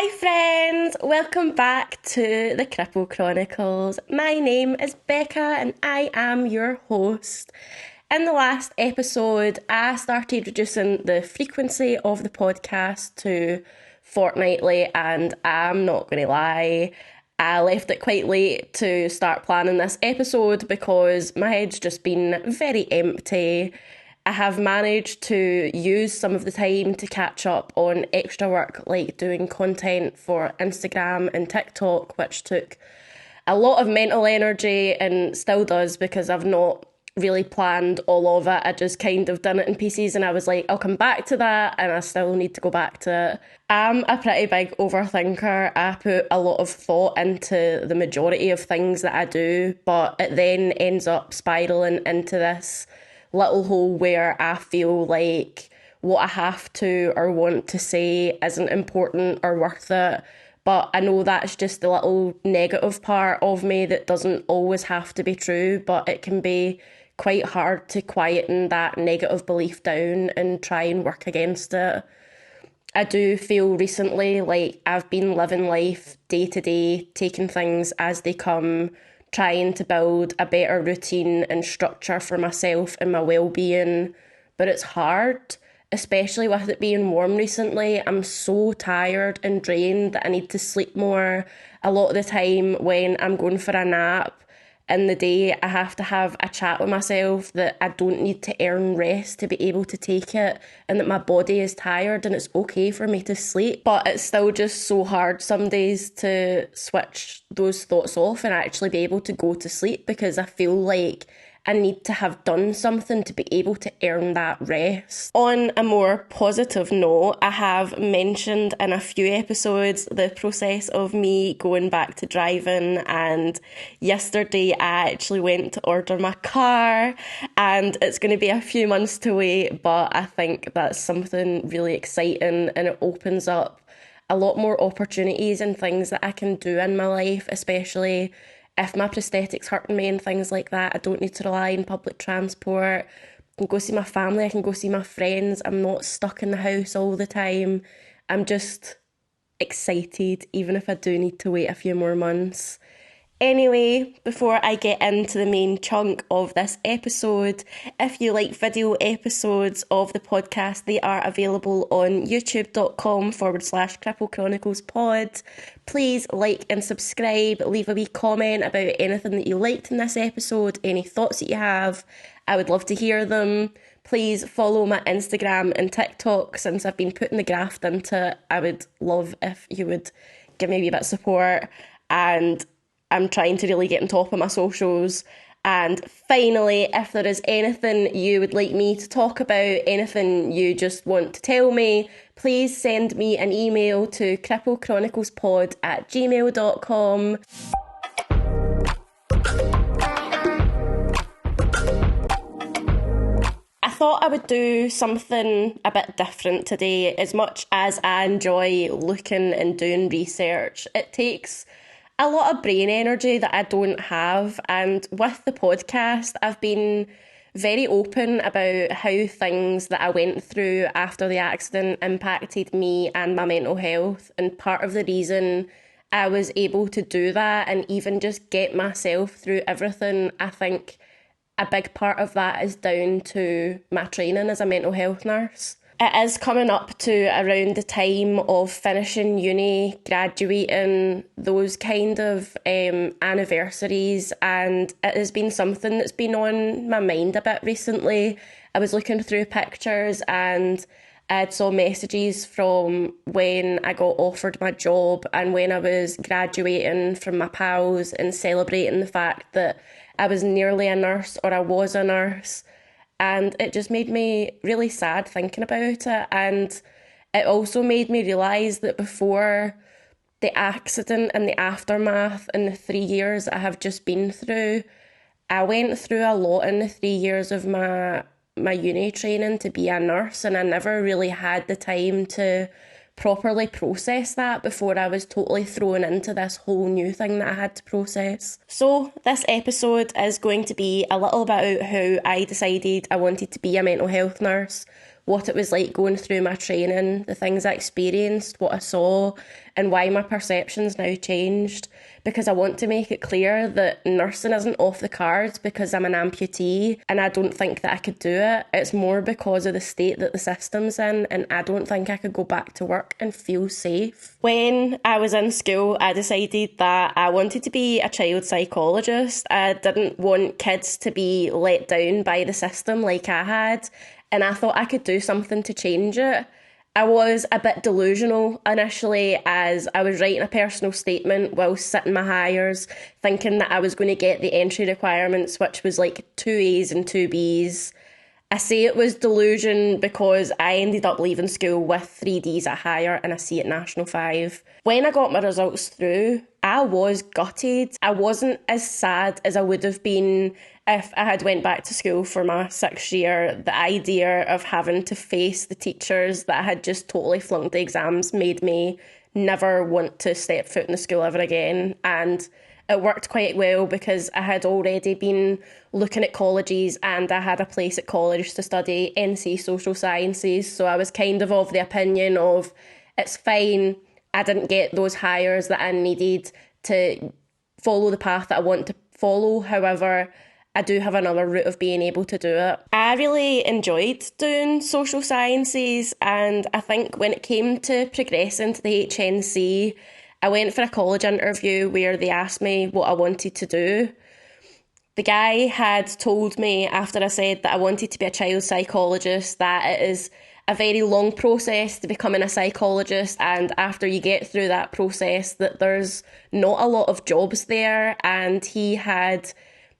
Hi friends, welcome back to the Cripple Chronicles. My name is Becca and I am your host. In the last episode, I started reducing the frequency of the podcast to fortnightly, and I'm not going to lie, I left it quite late to start planning this episode because my head's just been very empty. I have managed to use some of the time to catch up on extra work like doing content for Instagram and TikTok, which took a lot of mental energy and still does because I've not really planned all of it. I just kind of done it in pieces and I was like, I'll come back to that, and I still need to go back to it. I'm a pretty big overthinker. I put a lot of thought into the majority of things that I do, but it then ends up spiraling into this little hole where I feel like what I have to or want to say isn't important or worth it. But I know that's just the little negative part of me that doesn't always have to be true, but it can be quite hard to quieten that negative belief down and try and work against it. I do feel recently like I've been living life day to day, taking things as they come, trying to build a better routine and structure for myself and my well-being, but it's hard, especially with it being warm recently. I'm so tired and drained that I need to sleep more. A lot of the time when I'm going for a nap in the day, I have to have a chat with myself that I don't need to earn rest to be able to take it, and that my body is tired and it's okay for me to sleep. But it's still just so hard some days to switch those thoughts off and actually be able to go to sleep, because I feel like I need to have done something to be able to earn that rest. On a more positive note, I have mentioned in a few episodes the process of me going back to driving, and yesterday I actually went to order my car, and it's going to be a few months to wait, but I think that's something really exciting, and it opens up a lot more opportunities and things that I can do in my life, especially if my prosthetic's hurting me and things like that. I don't need to rely on public transport. I can go see my family, I can go see my friends. I'm not stuck in the house all the time. I'm just excited, even if I do need to wait a few more months. Anyway, before I get into the main chunk of this episode, if you like video episodes of the podcast, they are available on youtube.com/Cripple Chronicles pod. Please like and subscribe, leave a wee comment about anything that you liked in this episode, any thoughts that you have. I would love to hear them. Please follow my Instagram and TikTok since I've been putting the graft into it. I would love if you would give me a wee bit of support, and I'm trying to really get on top of my socials. And finally, if there is anything you would like me to talk about, anything you just want to tell me, please send me an email to cripplecchroniclespod@gmail.com. I thought I would do something a bit different today. As much as I enjoy looking and doing research, it takes a lot of brain energy that I don't have. And with the podcast, I've been very open about how things that I went through after the accident impacted me and my mental health. And part of the reason I was able to do that and even just get myself through everything, I think a big part of that is down to my training as a mental health nurse. It is coming up to around the time of finishing uni, graduating, those kind of anniversaries, and it has been something that's been on my mind a bit recently. I was looking through pictures and I saw messages from when I got offered my job and when I was graduating from my pals and celebrating the fact that I was nearly a nurse or I was a nurse. And it just made me really sad thinking about it. And it also made me realise that before the accident and the aftermath and the 3 years I have just been through, I went through a lot in the 3 years of my uni training to be a nurse, and I never really had the time to properly process that before I was totally thrown into this whole new thing that I had to process. So this episode is going to be a little about how I decided I wanted to be a mental health nurse, what it was like going through my training, the things I experienced, what I saw, and why my perceptions now changed. Because I want to make it clear that nursing isn't off the cards because I'm an amputee and I don't think that I could do it. It's more because of the state that the system's in, and I don't think I could go back to work and feel safe. When I was in school, I decided that I wanted to be a child psychologist. I didn't want kids to be let down by the system like I had, and I thought I could do something to change it. I was a bit delusional initially, as I was writing a personal statement while sitting my hires, thinking that I was going to get the entry requirements, which was like 2 A's and 2 B's. I say it was delusion because I ended up leaving school with 3 D's at higher and a C at National 5. When I got my results through, I was gutted. I wasn't as sad as I would have been if I had went back to school for my 6th year. The idea of having to face the teachers that I had just totally flunked the exams made me never want to step foot in the school ever again. And it worked quite well because I had already been looking at colleges and I had a place at college to study NC Social Sciences. So I was kind of the opinion of, it's fine, I didn't get those hires that I needed to follow the path that I want to follow. However, I do have another route of being able to do it. I really enjoyed doing social sciences, and I think when it came to progressing to the HNC, I went for a college interview where they asked me what I wanted to do. The guy had told me after I said that I wanted to be a child psychologist that it is a very long process to becoming a psychologist, and after you get through that process that there's not a lot of jobs there. And he had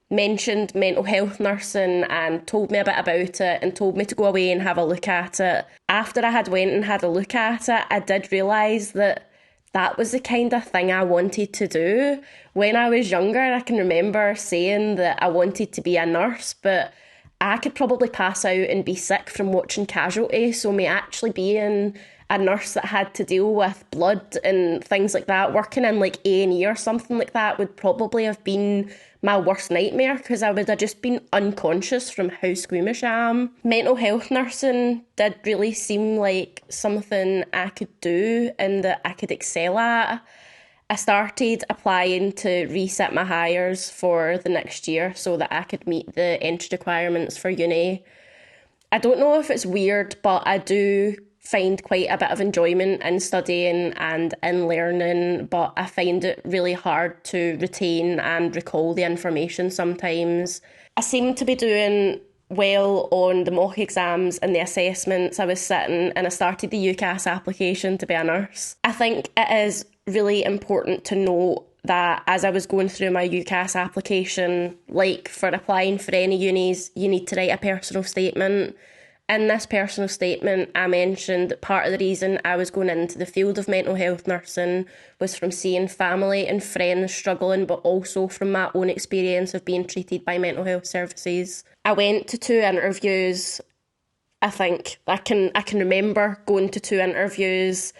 mentioned mental health nursing and told me a bit about it and told me to go away and have a look at it. After I had went and had a look at it, I did realise that that was the kind of thing I wanted to do. When I was younger, I can remember saying that I wanted to be a nurse, but I could probably pass out and be sick from watching Casualty, so me actually being a nurse that had to deal with blood and things like that, working in like A&E or something like that would probably have been my worst nightmare, because I would have just been unconscious from how squeamish I am. Mental health nursing did really seem like something I could do and that I could excel at. I started applying to reset my hires for the next year so that I could meet the entry requirements for uni. I don't know if it's weird, but I do find quite a bit of enjoyment in studying and in learning, but I find it really hard to retain and recall the information sometimes. I seem to be doing well on the mock exams and the assessments I was sitting, and I started the UCAS application to be a nurse. I think it is really important to note that as I was going through my UCAS application, like for applying for any unis, you need to write a personal statement. In this personal statement, I mentioned that part of the reason I was going into the field of mental health nursing was from seeing family and friends struggling, but also from my own experience of being treated by mental health services. I went to 2 interviews. I think I can remember going to 2 interviews,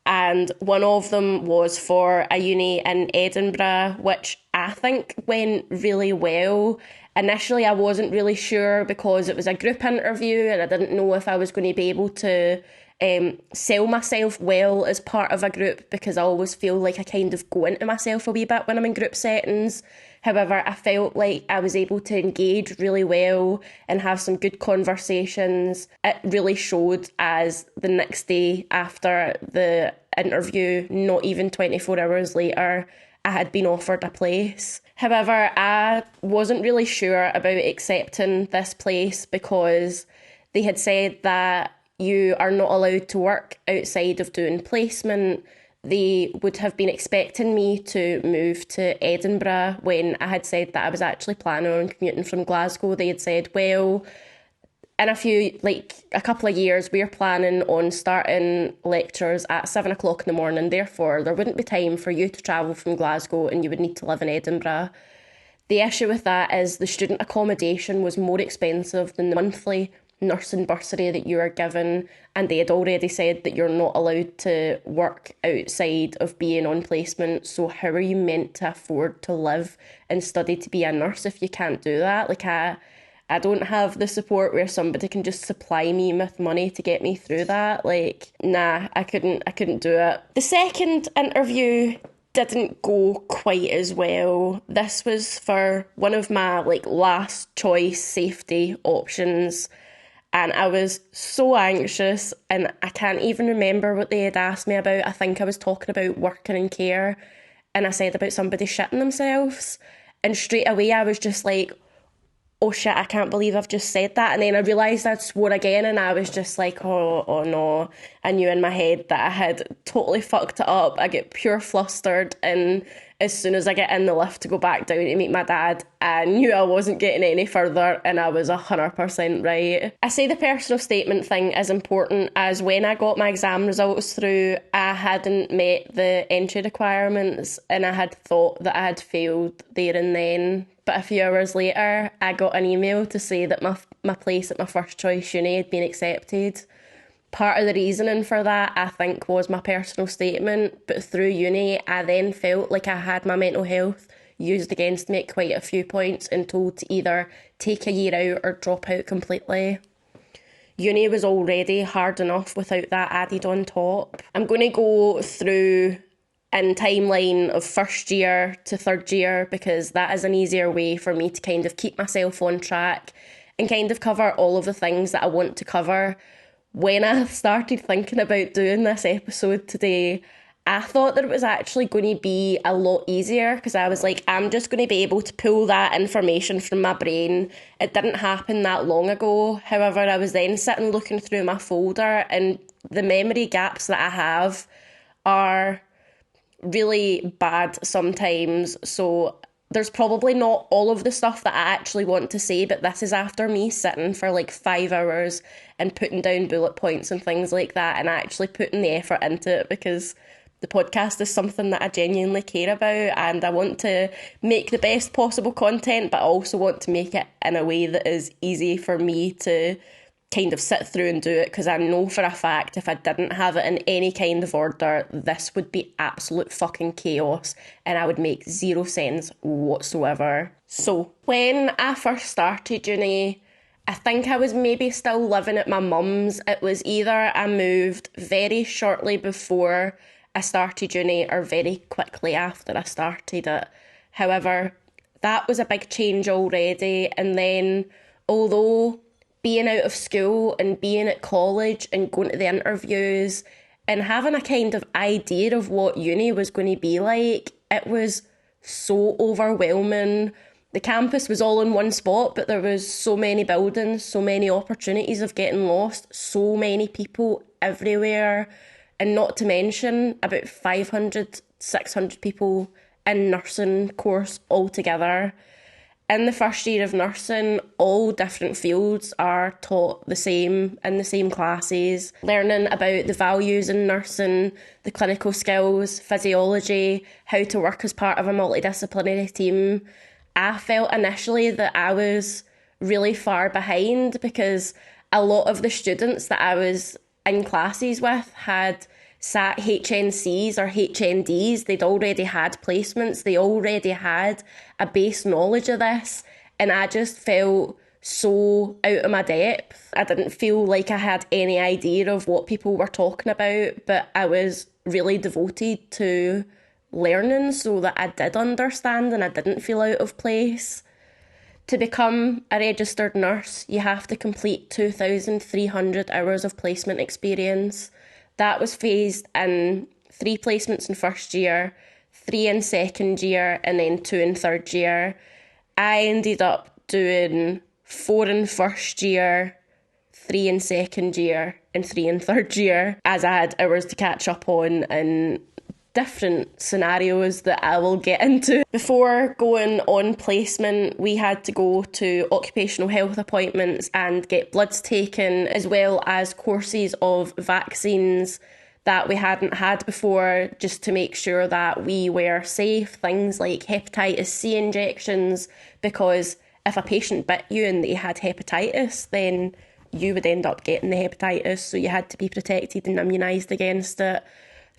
and one of them was for a uni in Edinburgh, which I think went really well. Initially, I wasn't really sure because it was a group interview and I didn't know if I was going to be able to sell myself well as part of a group, because I always feel like I kind of go into myself a wee bit when I'm in group settings. However, I felt like I was able to engage really well and have some good conversations. It really showed, as the next day after the interview, not even 24 hours later, I had been offered a place. However, I wasn't really sure about accepting this place because they had said that you are not allowed to work outside of doing placement. They would have been expecting me to move to Edinburgh when I had said that I was actually planning on commuting from Glasgow. They had said, well, in a couple of years, we're planning on starting lectures at 7 o'clock in the morning. Therefore, there wouldn't be time for you to travel from Glasgow and you would need to live in Edinburgh. The issue with that is the student accommodation was more expensive than the monthly nursing bursary that you are given, and they had already said that you're not allowed to work outside of being on placement. So how are you meant to afford to live and study to be a nurse if you can't do that? Like, I don't have the support where somebody can just supply me with money to get me through that. Like, nah, I couldn't do it. The second interview didn't go quite as well. This was for one of my last choice safety options, and I was so anxious, and I can't even remember what they had asked me about. I think I was talking about working in care, and I said about somebody shitting themselves, and straight away I was just like, oh shit, I can't believe I've just said that. And then I realised I'd swore again, and I was just like, oh no. I knew in my head that I had totally fucked it up. I get pure flustered, and as soon as I get in the lift to go back down to meet my dad, I knew I wasn't getting any further, and I was 100% right. I say the personal statement thing is important, as when I got my exam results through, I hadn't met the entry requirements, and I had thought that I had failed there and then. But a few hours later, I got an email to say that my place at my first choice uni had been accepted. Part of the reasoning for that, I think, was my personal statement. But through uni, I then felt like I had my mental health used against me at quite a few points and told to either take a year out or drop out completely. Uni was already hard enough without that added on top. I'm going to go through in timeline of first year to third year, because that is an easier way for me to kind of keep myself on track and kind of cover all of the things that I want to cover. When I started thinking about doing this episode today, I thought that it was actually going to be a lot easier, because I was like, I'm just going to be able to pull that information from my brain. It didn't happen that long ago. However, I was then sitting looking through my folder, and the memory gaps that I have are really bad sometimes. So there's probably not all of the stuff that I actually want to say, but this is after me sitting for 5 hours and putting down bullet points and things like that, and actually putting the effort into it, because the podcast is something that I genuinely care about, and I want to make the best possible content, but I also want to make it in a way that is easy for me to kind of sit through and do it, because I know for a fact if I didn't have it in any kind of order, this would be absolute fucking chaos and I would make zero sense whatsoever. So when I first started uni, I think I was maybe still living at my mum's. It was either I moved very shortly before I started uni or very quickly after I started it. However, that was a big change already, and then although being out of school and being at college and going to the interviews and having a kind of idea of what uni was going to be like, it was so overwhelming. The campus was all in one spot, but there was so many buildings, so many opportunities of getting lost, so many people everywhere, and not to mention about 500, 600 people in nursing course altogether. In the first year of nursing, all different fields are taught the same in the same classes, learning about the values in nursing, the clinical skills, physiology, how to work as part of a multidisciplinary team. I felt initially that I was really far behind, because a lot of the students that I was in classes with had sat HNCs or HNDs. They'd already had placements. They already had a base knowledge of this. And I just felt so out of my depth. I didn't feel like I had any idea of what people were talking about, but I was really devoted to learning so that I did understand and I didn't feel out of place. To become a registered nurse, you have to complete 2,300 hours of placement experience. That was phased in 3 placements in first year, 3 in second year, and then 2 in third year. I ended up doing 4 in first year, 3 in second year, and 3 in third year, as I had hours to catch up on in different scenarios that I will get into. Before going on placement, we had to go to occupational health appointments and get bloods taken, as well as courses of vaccines that we hadn't had before, just to make sure that we were safe. Things like hepatitis C injections, because if a patient bit you and they had hepatitis, then you would end up getting the hepatitis, so you had to be protected and immunised against it.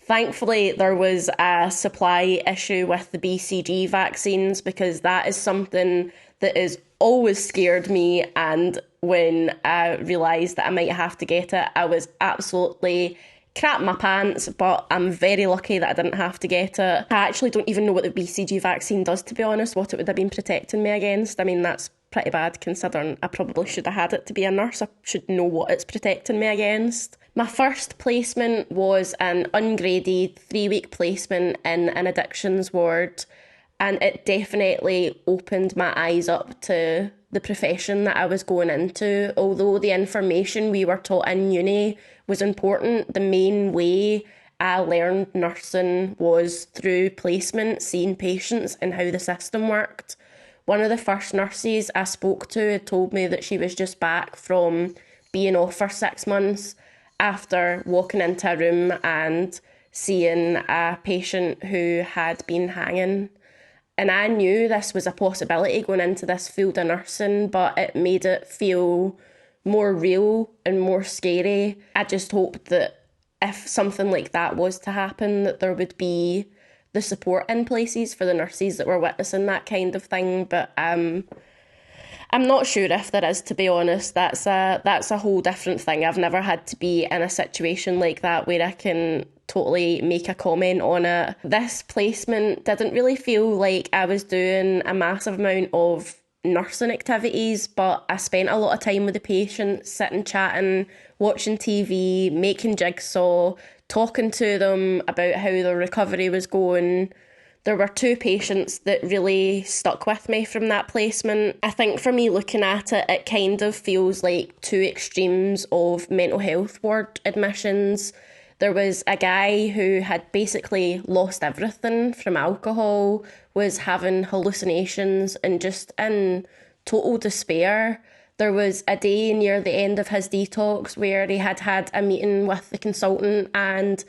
Thankfully, there was a supply issue with the BCG vaccines, because that is something that has always scared me. And when I realised that I might have to get it, I was absolutely crap my pants, but I'm very lucky that I didn't have to get it. I actually don't even know what the BCG vaccine does, to be honest, what it would have been protecting me against. I mean, that's pretty bad considering I probably should have had it to be a nurse. I should know what it's protecting me against. My first placement was an ungraded 3-week placement in an addictions ward, and it definitely opened my eyes up to the profession that I was going into. Although the information we were taught in uni was important, the main way I learned nursing was through placement, seeing patients and how the system worked. One of the first nurses I spoke to had told me that she was just back from being off for 6 months after walking into a room and seeing a patient who had been hanging. And I knew this was a possibility going into this field of nursing, but it made it feel more real and more scary. I just hoped that if something like that was to happen, that there would be the support in places for the nurses that were witnessing that kind of thing. But I'm not sure if there is, to be honest. That's a whole different thing. I've never had to be in a situation like that where I can totally make a comment on it. This placement didn't really feel like I was doing a massive amount of nursing activities, but I spent a lot of time with the patients, sitting chatting, watching TV, making jigsaw, talking to them about how their recovery was going. There were 2 patients that really stuck with me from that placement. I think for me, looking at it, it kind of feels like 2 extremes of mental health ward admissions. There was a guy who had basically lost everything from alcohol, was having hallucinations and just in total despair. There was a day near the end of his detox where he had had a meeting with the consultant, and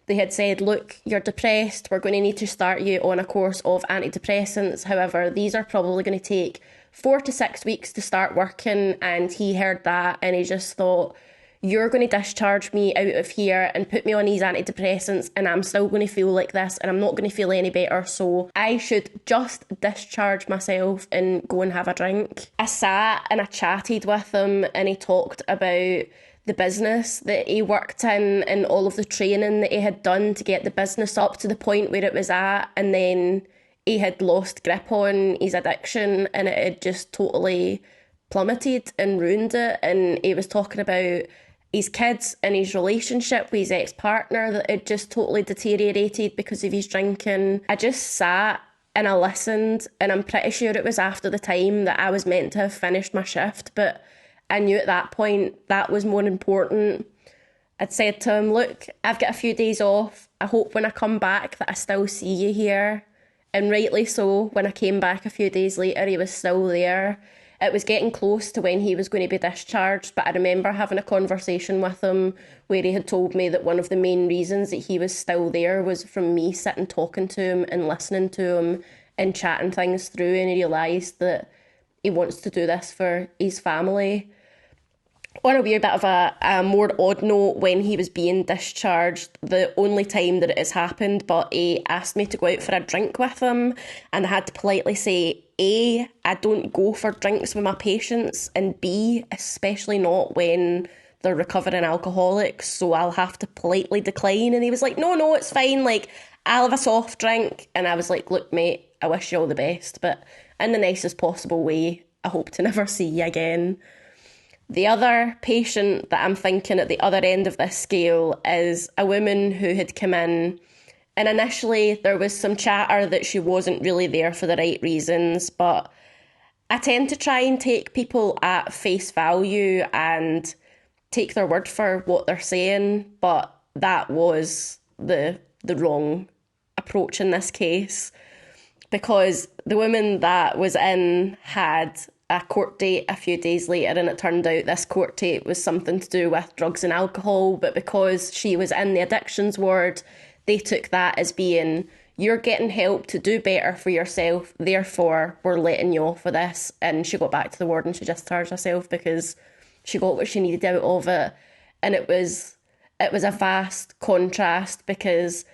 they had said, look, you're depressed, we're going to need to start you on a course of antidepressants. However, these are probably going to take 4 to 6 weeks to start working. And he heard that and he just thought, you're going to discharge me out of here and put me on these antidepressants, and I'm still going to feel like this and I'm not going to feel any better, so I should just discharge myself and go and have a drink. I sat and I chatted with him, and he talked about the business that he worked in and all of the training that he had done to get the business up to the point where it was at, and then he had lost grip on his addiction and it had just totally plummeted and ruined it. And he was talking about his kids and his relationship with his ex-partner that had just totally deteriorated because of his drinking. I just sat and I listened, and I'm pretty sure it was after the time that I was meant to have finished my shift, but I knew at that point that was more important. I'd said to him, look, I've got a few days off. I hope when I come back that I still see you here. And rightly so, when I came back a few days later, he was still there. It was getting close to when he was going to be discharged, but I remember having a conversation with him where he had told me that one of the main reasons that he was still there was from me sitting talking to him and listening to him and chatting things through, and he realised that he wants to do this for his family. On a weird bit of a more odd note, when he was being discharged, the only time that it has happened, but he asked me to go out for a drink with him, and I had to politely say, A, I don't go for drinks with my patients, and B, especially not when they're recovering alcoholics, so I'll have to politely decline. And he was like, no, it's fine, like, I'll have a soft drink. And I was like, look, mate, I wish you all the best, but in the nicest possible way, I hope to never see you again. The other patient that I'm thinking at the other end of this scale is a woman who had come in, and initially there was some chatter that she wasn't really there for the right reasons, but I tend to try and take people at face value and take their word for what they're saying, but that was the wrong approach in this case, because the woman that was in had a court date a few days later, and it turned out this court date was something to do with drugs and alcohol, but because she was in the addictions ward, they took that as being, you're getting help to do better for yourself, therefore we're letting you off for this. And she got back to the ward and she discharged herself because she got what she needed out of it. And it was a vast contrast, because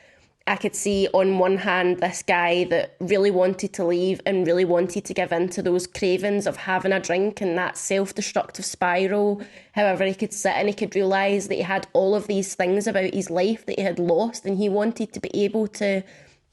I could see on one hand this guy that really wanted to leave and really wanted to give in to those cravings of having a drink and that self-destructive spiral. However, he could sit and he could realise that he had all of these things about his life that he had lost, and he wanted to be able to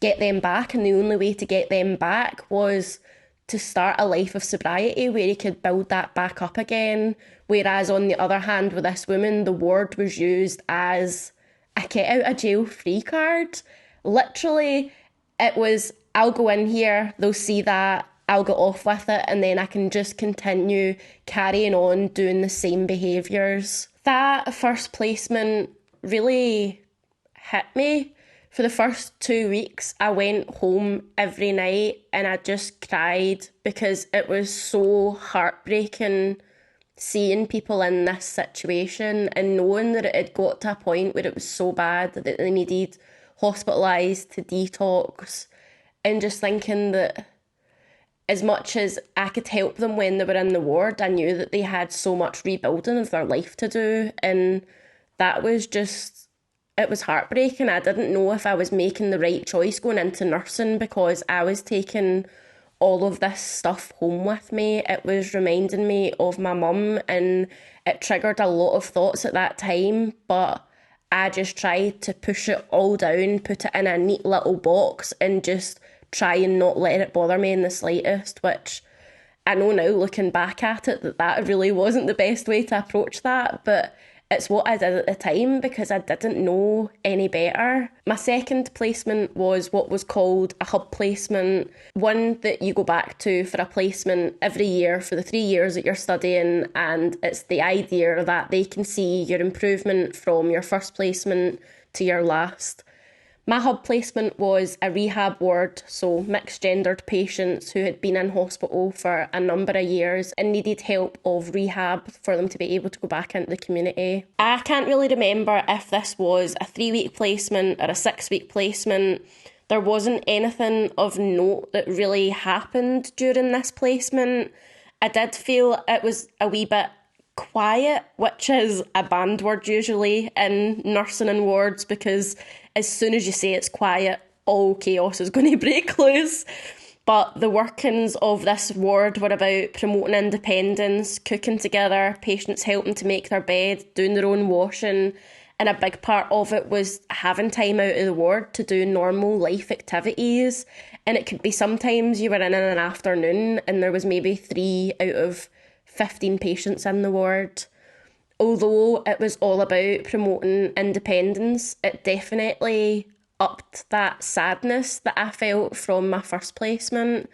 get them back, and the only way to get them back was to start a life of sobriety where he could build that back up again. Whereas on the other hand, with this woman, the ward was used as a get out of jail free card. Literally, it was, I'll go in here, they'll see that, I'll get off with it, and then I can just continue carrying on doing the same behaviours. That first placement really hit me. For the first 2 weeks, I went home every night and I just cried, because it was so heartbreaking seeing people in this situation and knowing that it had got to a point where it was so bad that they needed hospitalised to detox, and just thinking that as much as I could help them when they were in the ward, I knew that they had so much rebuilding of their life to do, and that was just, it was heartbreaking. I didn't know if I was making the right choice going into nursing, because I was taking all of this stuff home with me. It was reminding me of my mum, and it triggered a lot of thoughts at that time, but I just tried to push it all down, put it in a neat little box, and just try and not let it bother me in the slightest, which I know now, looking back at it, that really wasn't the best way to approach that, but it's what I did at the time because I didn't know any better. My second placement was what was called a hub placement, one that you go back to for a placement every year for the 3 years that you're studying, and it's the idea that they can see your improvement from your first placement to your last. My hub placement was a rehab ward, so mixed gendered patients who had been in hospital for a number of years and needed help of rehab for them to be able to go back into the community. I can't really remember if this was a 3-week placement or a 6-week placement. There wasn't anything of note that really happened during this placement. I did feel it was a wee bit quiet, which is a banned word usually in nursing and wards, because as soon as you say it's quiet, all chaos is going to break loose. But the workings of this ward were about promoting independence, cooking together, patients helping to make their bed, doing their own washing, and a big part of it was having time out of the ward to do normal life activities. And it could be sometimes you were in an afternoon and there was maybe 3 out of 15 patients in the ward. Although it was all about promoting independence, it definitely upped that sadness that I felt from my first placement.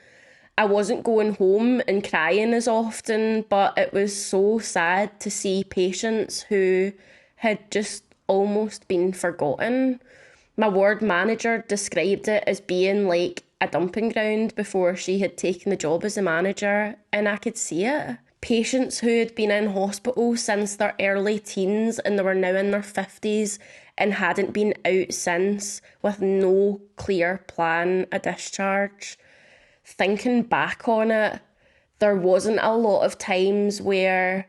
I wasn't going home and crying as often, but it was so sad to see patients who had just almost been forgotten. My ward manager described it as being like a dumping ground before she had taken the job as a manager, and I could see it. Patients who had been in hospital since their early teens and they were now in their 50s and hadn't been out since, with no clear plan of discharge. Thinking back on it, there wasn't a lot of times where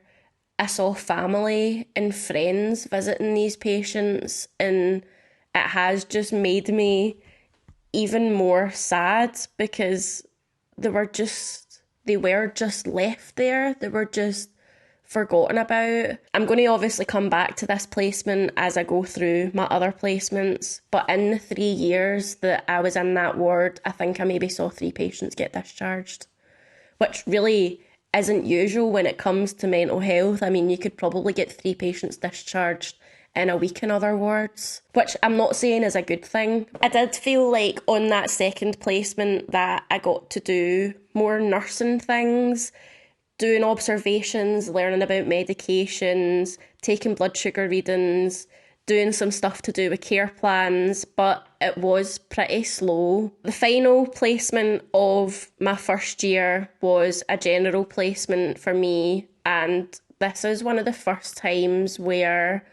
I saw family and friends visiting these patients, and it has just made me even more sad because they were just left there. They were just forgotten about. I'm going to obviously come back to this placement as I go through my other placements, but in the 3 years that I was in that ward, I think I maybe saw 3 patients get discharged, which really isn't usual when it comes to mental health. I mean, you could probably get 3 patients discharged in a week in other wards, which I'm not saying is a good thing. I did feel like on that second placement that I got to do more nursing things, doing observations, learning about medications, taking blood sugar readings, doing some stuff to do with care plans, but it was pretty slow. The final placement of my first year was a general placement for me, and this is one of the first times where,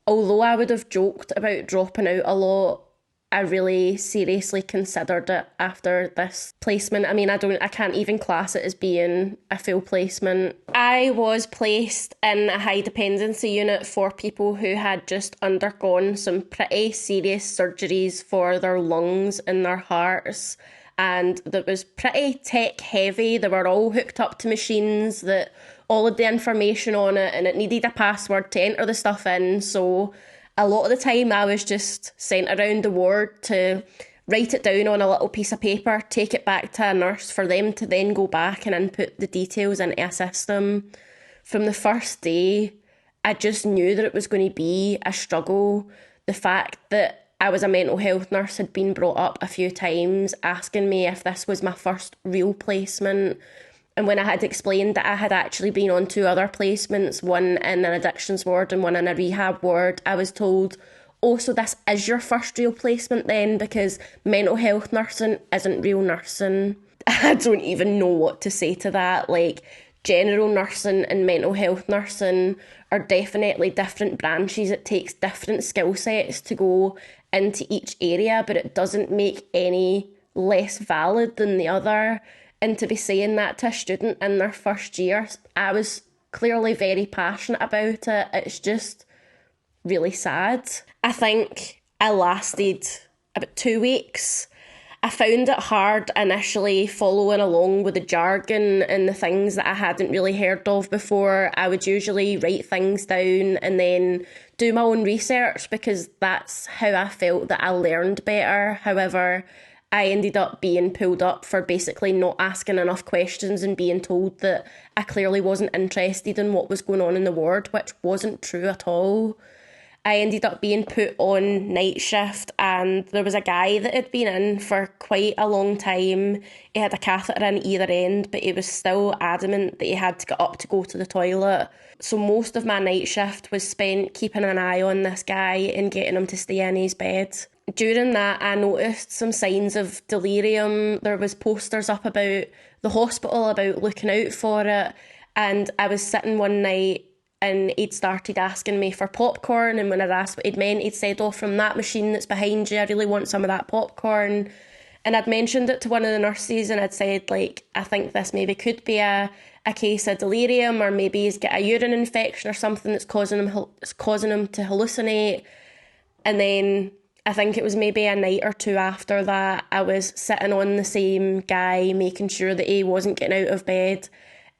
although I would have joked about dropping out a lot, I really seriously considered it after this placement. I mean, I can't even class it as being a full placement. I was placed in a high dependency unit for people who had just undergone some pretty serious surgeries for their lungs and their hearts. And that was pretty tech heavy. They were all hooked up to machines that all of the information on it, and it needed a password to enter the stuff in. So a lot of the time I was just sent around the ward to write it down on a little piece of paper, take it back to a nurse for them to then go back and input the details into a system. From the first day, I just knew that it was going to be a struggle. The fact that I was a mental health nurse had been brought up a few times, asking me if this was my first real placement. And when I had explained that I had actually been on 2 other placements, one in an addictions ward and one in a rehab ward, I was told, oh, so this is your first real placement then, because mental health nursing isn't real nursing. I don't even know what to say to that. Like, general nursing and mental health nursing are definitely different branches. It takes different skill sets to go into each area, but it doesn't make any less valid than the other. And to be saying that to a student in their first year, I was clearly very passionate about it. It's just really sad. I think I lasted about 2 weeks. I found it hard initially following along with the jargon and the things that I hadn't really heard of before. I would usually write things down and then do my own research because that's how I felt that I learned better. However, I ended up being pulled up for basically not asking enough questions and being told that I clearly wasn't interested in what was going on in the ward, which wasn't true at all. I ended up being put on night shift, and there was a guy that had been in for quite a long time. He had a catheter in either end, but he was still adamant that he had to get up to go to the toilet. So most of my night shift was spent keeping an eye on this guy and getting him to stay in his bed. During that, I noticed some signs of delirium. There was posters up about the hospital about looking out for it, and I was sitting one night and he'd started asking me for popcorn, and when I'd asked what he'd meant, he'd said, oh, from that machine that's behind you, I really want some of that popcorn. And I'd mentioned it to one of the nurses and I'd said, like, I think this maybe could be a case of delirium, or maybe he's got a urine infection or something that's causing him to hallucinate. And then I think it was maybe a night or 2 after that, I was sitting on the same guy, making sure that he wasn't getting out of bed.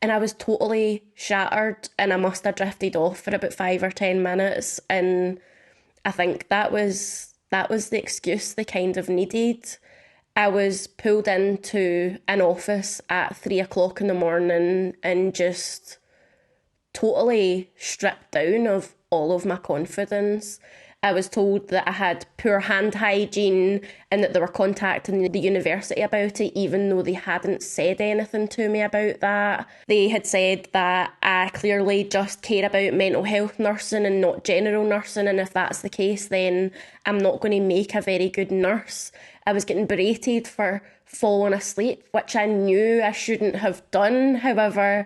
And I was totally shattered, and I must have drifted off for about 5 or 10 minutes. And I think that was the excuse they kind of needed. I was pulled into an office at 3 o'clock in the morning and just totally stripped down of all of my confidence. I was told that I had poor hand hygiene and that they were contacting the university about it, even though they hadn't said anything to me about that. They had said that I clearly just care about mental health nursing and not general nursing, and if that's the case, then I'm not going to make a very good nurse. I was getting berated for falling asleep, which I knew I shouldn't have done. However,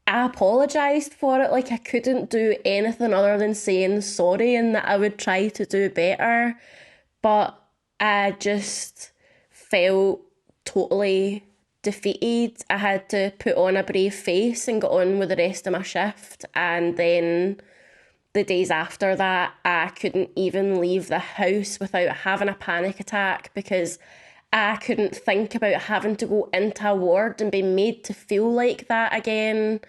I apologised for it. Like, I couldn't do anything other than saying sorry and that I would try to do better. But I just felt totally defeated. I had to put on a brave face and get on with the rest of my shift. And then the days after that, I couldn't even leave the house without having a panic attack because I couldn't think about having to go into a ward and be made to feel like that again.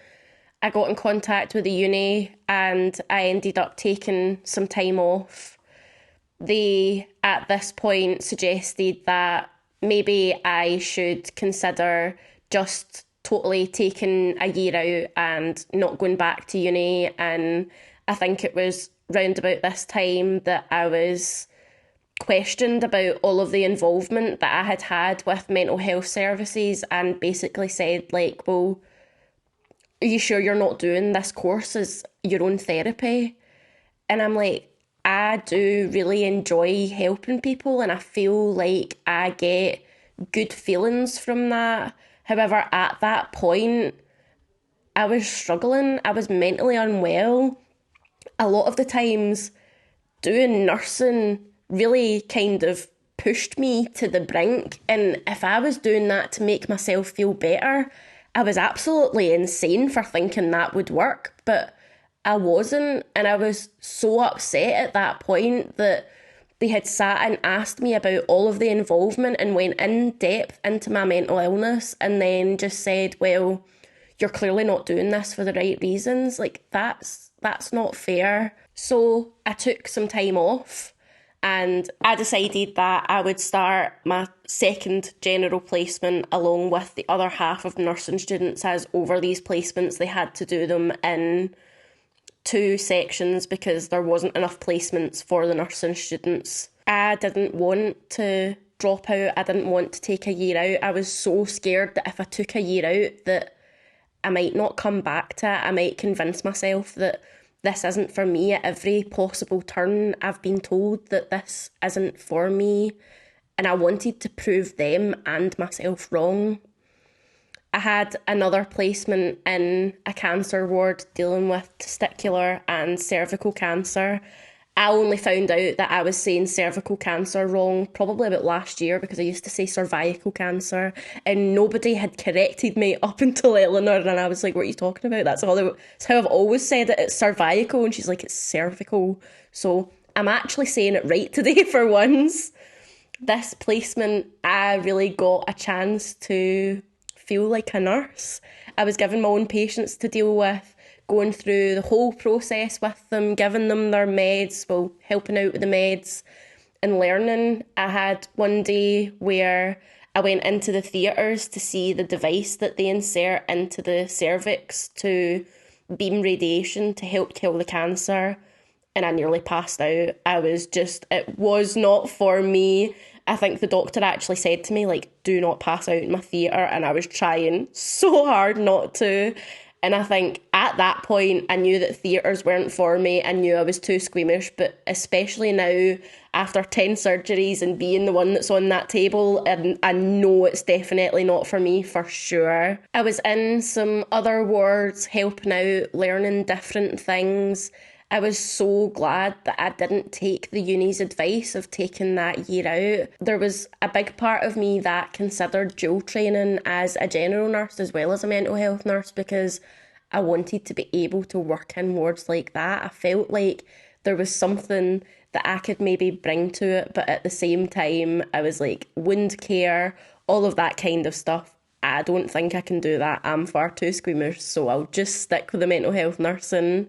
I got in contact with the uni and I ended up taking some time off. They, at this point, suggested that maybe I should consider just totally taking a year out and not going back to uni. And I think it was round about this time that I was questioned about all of the involvement that I had had with mental health services, and basically said, like, well, are you sure you're not doing this course as your own therapy? And I'm like, I do really enjoy helping people and I feel like I get good feelings from that. However, at that point, I was struggling. I was mentally unwell. A lot of the times, doing nursing really kind of pushed me to the brink. And if I was doing that to make myself feel better, I was absolutely insane for thinking that would work. But I wasn't. And I was so upset at that point that they had sat and asked me about all of the involvement and went in depth into my mental illness and then just said, well, you're clearly not doing this for the right reasons. Like, that's not fair. So I took some time off and I decided that I would start my second general placement along with the other half of nursing students, as over these placements they had to do them in 2 sections because there wasn't enough placements for the nursing students. I didn't want to drop out. I didn't want to take a year out. I was so scared that if I took a year out that I might not come back to it. I might convince myself that this isn't for me. At every possible turn, I've been told that this isn't for me, and I wanted to prove them and myself wrong. I had another placement in a cancer ward dealing with testicular and cervical cancer. I only found out that I was saying cervical cancer wrong probably about last year because I used to say cervical cancer and nobody had corrected me up until Eleanor, and I was like, what are you talking about? That's how I've always said it. It's cervical, and she's like, it's cervical. So I'm actually saying it right today for once. This placement, I really got a chance to feel like a nurse. I was given my own patients to deal with, going through the whole process with them, giving them their meds, well, helping out with the meds and learning. I had one day where I went into the theatres to see the device that they insert into the cervix to beam radiation to help kill the cancer, and I nearly passed out. It was not for me. I think the doctor actually said to me, like, do not pass out in my theatre, and I was trying so hard not to. And I think at that point, I knew that theatres weren't for me. I knew I was too squeamish, but especially now, after 10 surgeries and being the one that's on that table, and I know it's definitely not for me, for sure. I was in some other wards, helping out, learning different things. I was so glad that I didn't take the uni's advice of taking that year out. There was a big part of me that considered dual training as a general nurse as well as a mental health nurse because I wanted to be able to work in wards like that. I felt like there was something that I could maybe bring to it, but at the same time, I was like, wound care, all of that kind of stuff. I don't think I can do that. I'm far too squeamish, so I'll just stick with the mental health nursing.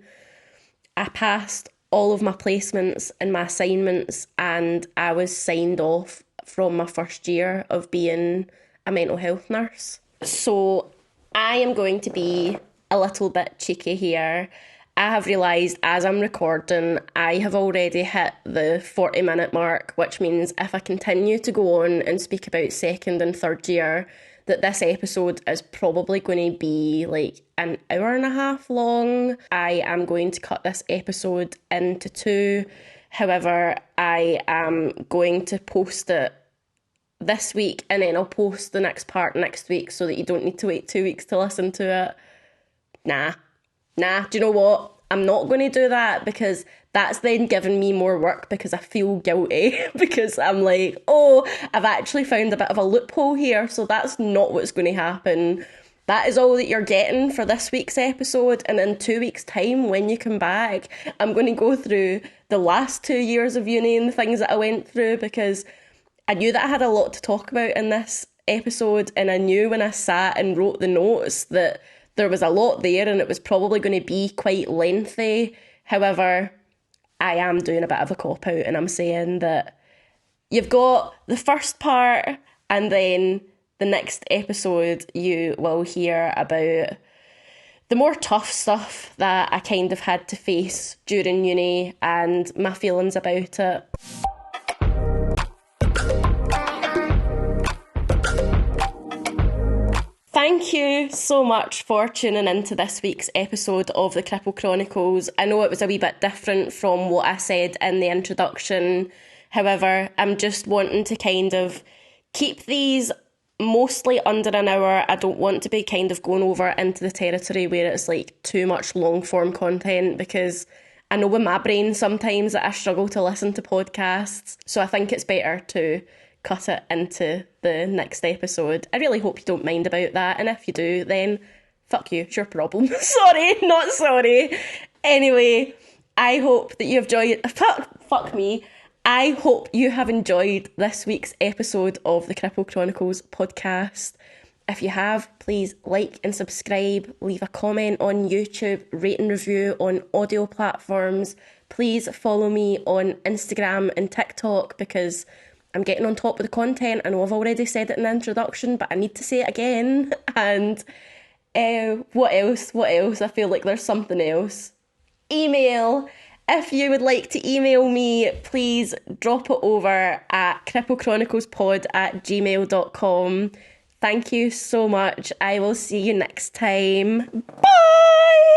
I passed all of my placements and my assignments, and I was signed off from my first year of being a mental health nurse. So I am going to be a little bit cheeky here. I have realised as I'm recording, I have already hit the 40-minute mark, which means if I continue to go on and speak about second and third year, that this episode is probably going to be like an hour and a half long. I am going to cut this episode into 2. However, I am going to post it this week and then I'll post the next part next week so that you don't need to wait 2 weeks to listen to it. Nah, do you know what? I'm not going to do that because that's then giving me more work because I feel guilty because I'm like, oh, I've actually found a bit of a loophole here, so that's not what's going to happen. That is all that you're getting for this week's episode, and in 2 weeks' time, when you come back, I'm going to go through the last 2 years of uni and the things that I went through because I knew that I had a lot to talk about in this episode, and I knew when I sat and wrote the notes that there was a lot there and it was probably going to be quite lengthy. However, I am doing a bit of a cop-out and I'm saying that you've got the first part and then the next episode you will hear about the more tough stuff that I kind of had to face during uni and my feelings about it. Thank you so much for tuning into this week's episode of the Cripple Chronicles. I know it was a wee bit different from what I said in the introduction. However, I'm just wanting to kind of keep these mostly under an hour. I don't want to be kind of going over into the territory where it's like too much long form content because I know with my brain sometimes that I struggle to listen to podcasts. So I think it's better to cut it into the next episode. I really hope you don't mind about that, and if you do, then fuck you, it's your problem. Sorry, not sorry. Anyway, I hope that you have enjoyed... Fuck me. I hope you have enjoyed this week's episode of the Cripple Chronicles podcast. If you have, please like and subscribe, leave a comment on YouTube, rate and review on audio platforms. Please follow me on Instagram and TikTok because I'm getting on top of the content. I know I've already said it in the introduction, but I need to say it again. And what else? I feel like there's something else. Email. If you would like to email me, please drop it over at cripplechroniclespod@gmail.com. Thank you so much. I will see you next time. Bye!